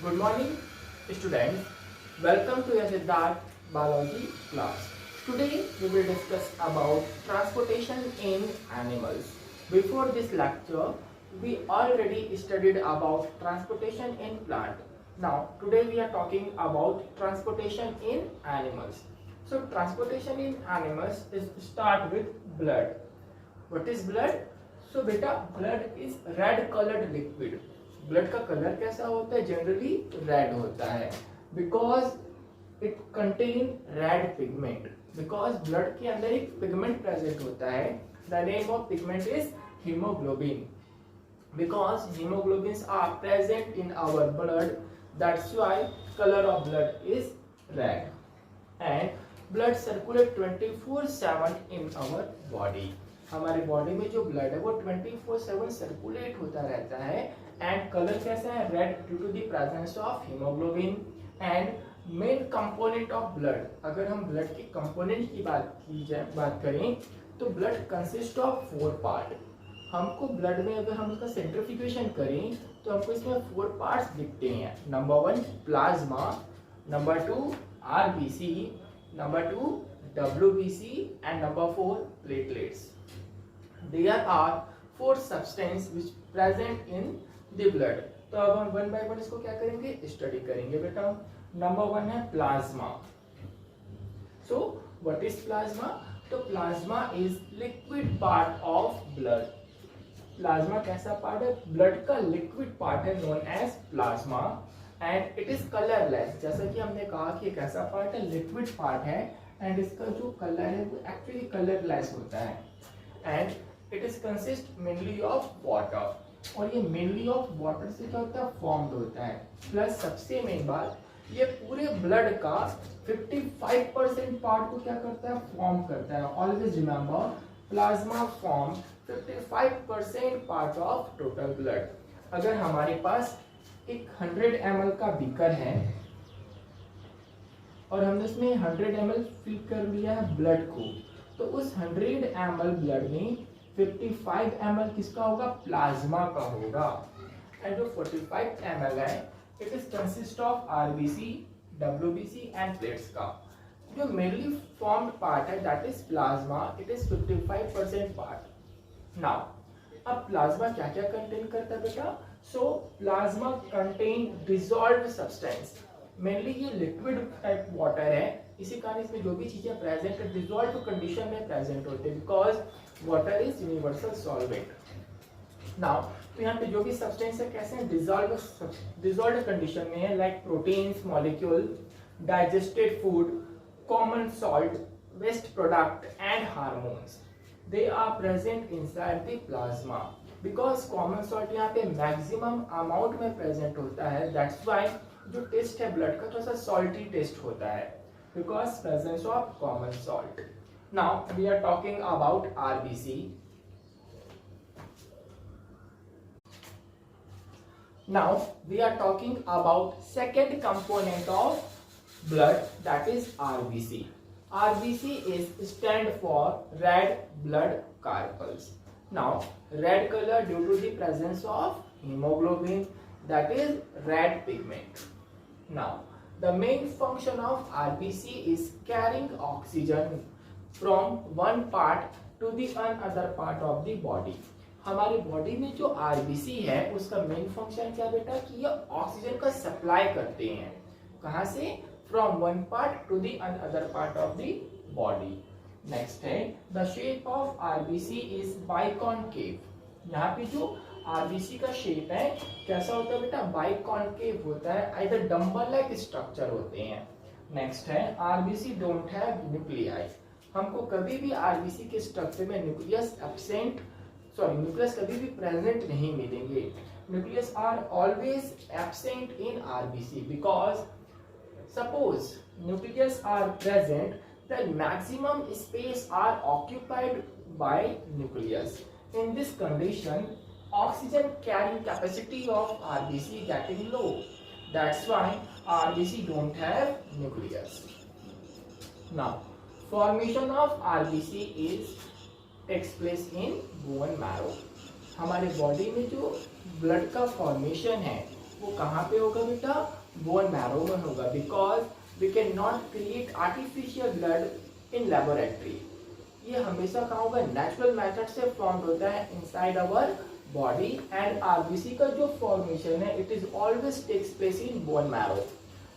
Good morning, students. Welcome to your Siddharth Biology class. Today we will discuss about transportation in animals. Before this lecture, we already studied about transportation in plant. Now, today we are talking about transportation in animals. So, transportation in animals is start with blood. What is blood? So बेटा blood is red colored liquid. Blood का colour कैसा होता है? Generally red होता है because it contain red pigment. Because blood के अंदर एक पिगमेंट प्रेजेंट होता है. The name of pigment is haemoglobin. Because haemoglobins are present in our blood, that's why colour of blood is red. And blood circulate 24/7 in our body. हमारे body में जो blood है वो 24/7 सर्कुलेट होता रहता है. एंड कलर कैसा है? Red, due to the presence of haemoglobin. And main component of blood, अगर हम ब्लड के कंपोनेंट की बात करें तो ब्लड कंसिस्ट ऑफ 4 पार्ट. हमको ब्लड में अगर हम उसका सेंट्रिफ्यूगेशन करें तो हमको इसमें 4 पार्ट्स दिखते हैं. Number 1 plasma, number 2 RBC, number 2 WBC and number 4 platelets. There are 4 substances which present in the blood. तो अब हम वन बाय वन इसको क्या करेंगे? स्टडी करेंगे बेटा. नंबर 1 है plasma. So what is plasma? तो plasma is liquid part of blood. Plasma कैसा पार्ट है? ब्लड का लिक्विड पार्ट है, known as plasma. And it is colourless. जैसा कि हमने कहा कि एक ऐसा पार्ट है, लिक्विड पार्ट है, एंड इसका जो कलर है वो एक्चुअली कलरलेस होता है. And it is consist mainly of water. और ये मेनली ऑफ वाटर से क्या होता है? फॉर्म्ड होता है. प्लस सबसे मेन बात, ये पूरे ब्लड का 55% पार्ट को क्या करता है? फॉर्म करता है. Always remember, plasma form 55% part of total blood. अगर हमारे पास एक 100 ml का बीकर है और हमने उसमें 100 ml फिल कर लिया है ब्लड को, तो उस 100 ml ब्लड में 55 ml किसका होगा? प्लाज्मा का होगा. एंड जो 45 ml है, it is consist of RBC, WBC and plates का. जो मेनली फॉर्म्ड पार्ट है that is plasma. It is 55% part. Now अब प्लाज्मा क्या क्या कंटेन करता है बेटा? सो plasma contain dissolved substance. Mainly ये लिक्विड टाइप वाटर है, इसी कारण इसमें जो भी चीजें प्रेजेंट है डिसॉल्व्ड कंडीशन में प्रेजेंट होते हैं, because water is universal solvent. Now तो यहाँ पे जो भी सब्सटेंस है कैसे हैं? डिसॉल्व्ड कंडीशन में है, like proteins molecule, digested food, common salt, waste product and hormones. They are present inside the plasma. Because common salt यहाँ पे मैक्सिमम अमाउंट में प्रेजेंट होता है, दैट्स व्हाई जो टेस्ट है ब्लड का थोड़ा सा सॉल्टी टेस्ट होता है, because presence of common salt. Now we are talking about RBC. Now we are talking about second component of blood, that is RBC. RBC is stand for red blood corpuscles. Now, red color due to the presence of hemoglobin, that is red pigment. Now, the main function of RBC is carrying oxygen from one part to the another part of the body. हमारी body में जो RBC है उसका main function क्या बेटा? कि ये oxygen का सप्लाई करते हैं. कहाँ से? From one part to the another part of the body. Next है, the shape of RBC is biconcave. यहाँ पे जो RBC का शेप है कैसा होता है बेटा? बाइकॉनकेव होता है. आइदर डंबल लाइक स्ट्रक्चर होते हैं. नेक्स्ट है, RBC डोंट हैव न्यूक्लियाई. हमको कभी भी RBC के स्ट्रक्चर में न्यूक्लियस कभी भी प्रेजेंट नहीं मिलेंगे. Nucleus are always absent in RBC because suppose nucleus are present, the maximum space are occupied by nucleus. In this condition, oxygen carrying capacity of RBC getting low. That's why RBC don't have nucleus. Now, formation of RBC takes place in bone marrow. हमारे body में जो blood का formation है वो कहाँ पे होगा बेटा? बोन मैरो में होगा, because we can not create artificial blood in laboratory. ये हमेशा कहाँ होगा? नेचुरल मेथड से फॉर्म होता है inside our body, and RBC का जो फॉर्मेशन है it is always takes place in bone marrow.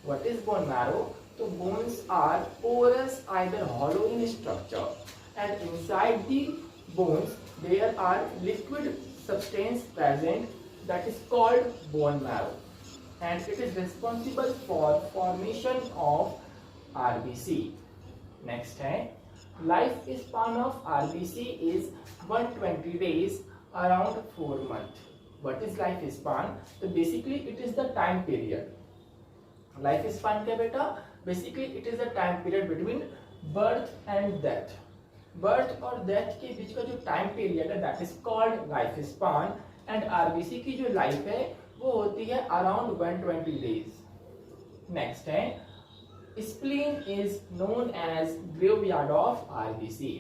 What is bone marrow? तो bones are porous, either hollow in structure, and inside the bones there are liquid substance present that is called bone marrow, and it is responsible for formation of RBC. Next है, life span of RBC is 120 days, around 4 months. What is life span? So basically it is the time period. Life span क्या बेटा? Basically it is the time period between birth and death. Birth और death के बीच का जो time period है that is called life span, and RBC की जो लाइफ है वो होती है अराउंड 120 डेज। नेक्स्ट है, spleen is known as graveyard of RBC.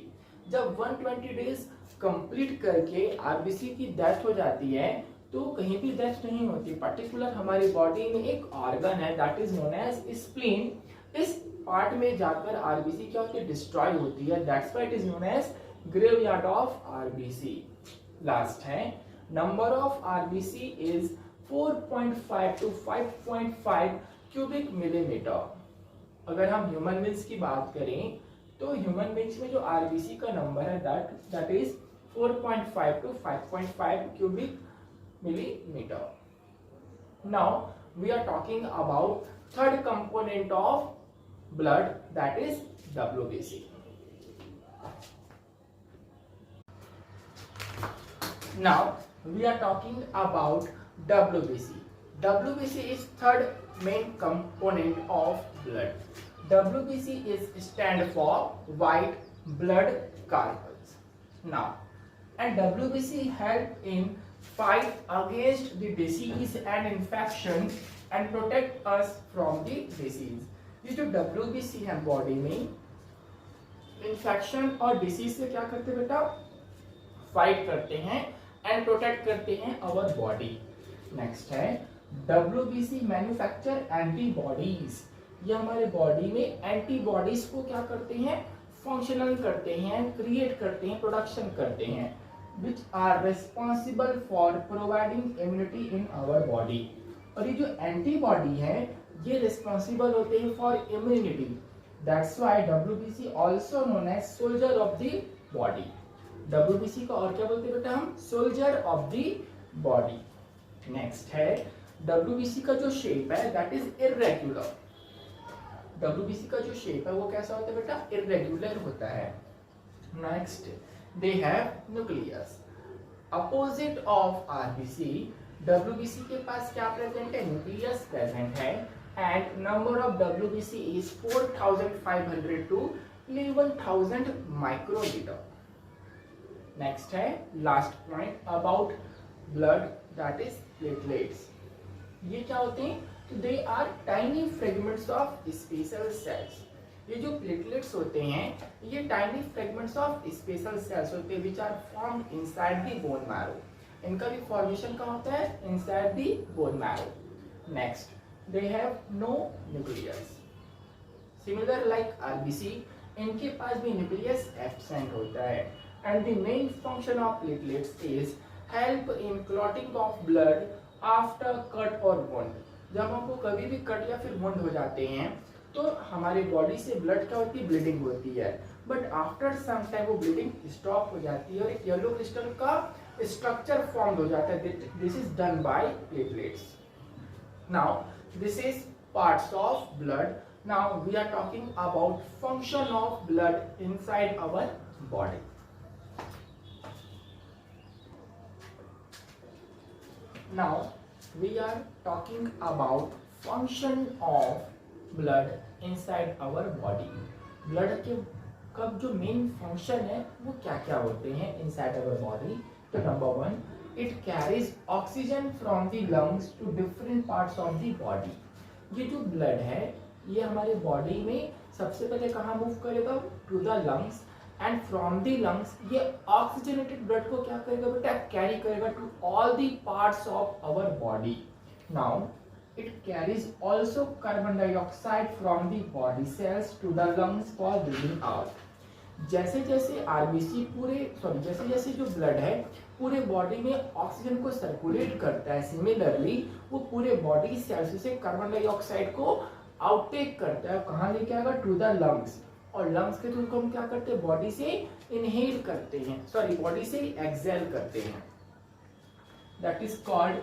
जब 120 डेज कंप्लीट करके आरबीसी की डेथ हो जाती है तो कहीं भी डेथ नहीं होती, पर्टिकुलर हमारी बॉडी में एक ऑर्गन है that is known as spleen. इस पार्ट में जाकर आरबीसी क्या होती है? डिस्ट्रॉय होती है, that's why it is known as graveyard of RBC. Last है, number of RBC is 4.5 to 5.5 cubic millimetre. अगर हम ह्यूमन बींग्स की बात करें तो ह्यूमन बींग्स में जो आरबीसी का नंबर है that is 4.5 to 5.5 cubic millimeter. Now we are talking about third component of blood, that is WBC. Now we are talking about WBC. WBC is third main component of blood. WBC is stand for white blood corpuscles. Now, and WBC help in fight against the disease and infection and protect us from the disease. ये जो WBC है body में infection और disease से क्या करते हैं बेटा? फाइट करते हैं एंड प्रोटेक्ट करते हैं आवर बॉडी। नेक्स्ट है, WBC मैन्युफैक्चर एंटीबॉडीज। ये हमारे बॉडी में एंटीबॉडीज को क्या करते हैं? फंक्शनल करते हैं, क्रिएट करते हैं, प्रोडक्शन करते हैं, which are responsible for providing immunity in our body. और ये जो एंटीबॉडी है ये रिस्पॉन्सिबल होते हैं for immunity, that's why WBC also known as soldier of the body. WBC को और क्या बोलते हैं बेटा हम? Soldier of the body. Next है, WBC का जो शेप है दैट इज इरेग्युलर। WBC का जो शेप है वो कैसा होता है बेटा? इरेग्युलर होता है। Next, they have nucleus. Opposite of RBC, WBC के पास क्या प्रेजेंट है? न्यूक्लियस प्रेजेंट है, and number of WBC is 4500 to 11000 microliter. Next है last point about blood, that is platelets. ये क्या होते हैं? They are tiny fragments of special cells. ये जो प्लेटलेट्स होते हैं ये tiny fragments of special cells होते हैं which are formed inside the bone marrow. इनका भी फॉर्मेशन कहाँ होता है? Inside the bone marrow. Next, they have no nucleus. Similar like RBC, इनके पास भी न्यूक्लियस एब्सेंट होता है, and the main function of platelets is help in clotting of blood after cut और वुंड। जब हमको कभी भी कट या फिर वुंड हो जाते हैं तो हमारी बॉडी से ब्लड क्या होती है? ब्लीडिंग होती है, बट आफ्टर सम टाइम वो ब्लीडिंग स्टॉप हो जाती है और एक येलो क्रिस्टल का स्ट्रक्चर फॉर्म हो जाता है। This is done by platelets. Now this is parts of blood. Now we are talking about function of blood inside our body. Now we are talking about function of blood inside our body. Blood के कब जो main function है वो क्या क्या होते हैं inside our body? तो number 1, it carries oxygen from the lungs to different parts of the body. ये जो ब्लड है ये हमारे बॉडी में सबसे पहले कहाँ मूव करेगा? To the lungs, and from the lungs ये ऑक्सीजनेटेड ब्लड को क्या करेगा बेटा? कैरी करेगा to all the parts of our body. Now it carries also carbon dioxide from the body cells to the lungs for breathing out. जैसे जैसे RBC जैसे जैसे जो ब्लड है पूरे बॉडी में ऑक्सीजन को सर्कुलेट करता है, सिमिलरली वो पूरे बॉडी सेल्स से कार्बन डाइऑक्साइड को आउटटेक करता है, कहाँ लेके आएगा, टू द लंग्स, और लंग्स के थ्रू हम क्या करते हैं, बॉडी से इनहेल करते हैं, बॉडी से एक्सहेल करते हैं, दैट इज कॉल्ड।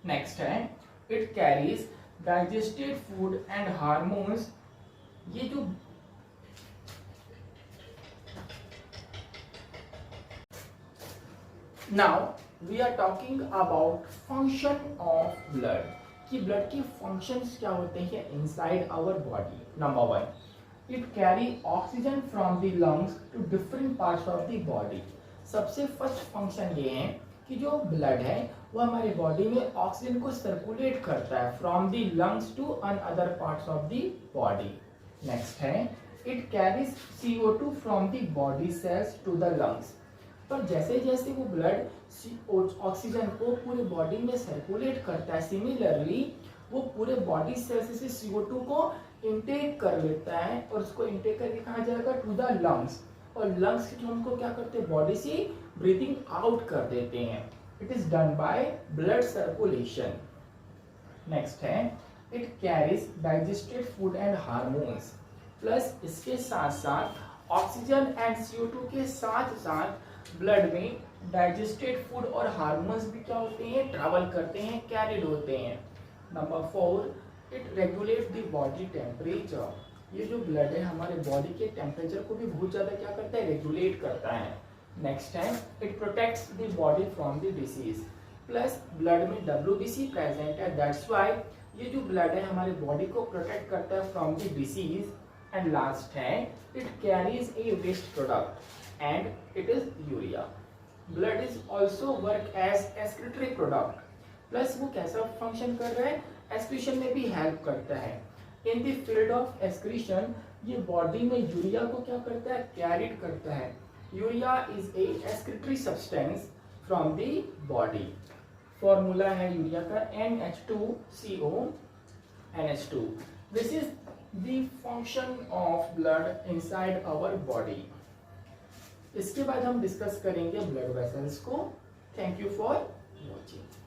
नेक्स्ट है it carries digested food and hormones. ये जो now we are talking about function of blood, कि ब्लड के फंक्शंस क्या होते हैं inside our body. Number 1, it carry oxygen from the lungs to different parts of the body. सबसे first function ये है कि जो ब्लड है वो हमारे बॉडी में ऑक्सीजन को सर्कुलेट करता है from the lungs to other parts of the body. Next है it carries CO2 from the body cells to the lungs. पर जैसे जैसे वो ब्लड ऑक्सीजन को पूरे बॉडी में सर्कुलेट करता है, सिमिलरली वो पूरे बॉडी सेल्स से CO2 को इनटेक कर लेता है और उसको इनटेक करके कहाँ जाएगा, टू द लंग्स, और लंग्स के हमको क्या करते हैं, बॉडी से ब्रीथिंग आउट कर देते हैं। It is done by blood circulation. Next है it carries digested food and hormones. Plus इसके साथ साथ ऑक्सीजन एंड CO2 के साथ साथ ब्लड में डाइजेस्टेड फूड और हार्मोन्स भी क्या होते हैं, ट्रैवल करते हैं, कैरिड होते हैं। Number 4, it regulate the body temperature. ये जो ब्लड है हमारे बॉडी के टेम्परेचर को भी बहुत ज्यादा क्या करता है, रेगुलेट करता है। नेक्स्ट है it protects the body from the disease. Plus blood में WBC प्रेजेंट है, दैट्स व्हाई ये जो ब्लड है हमारे बॉडी को प्रोटेक्ट करता है from the disease. And last है it carries a waste product and it is urea. Blood is also work as excretory product. Plus वो कैसा फंक्शन कर रहा है, एक्सक्रीशन में भी हेल्प करता है। In the field of excretion ये बॉडी में यूरिया को क्या करता है, कैरिड करता है। Urea is a excretory substance from the body. Formula है यूरिया का NH2CO NH2। This is the function of blood inside our body. इसके बाद हम डिस्कस करेंगे ब्लड वेसल्स को। Thank you for watching.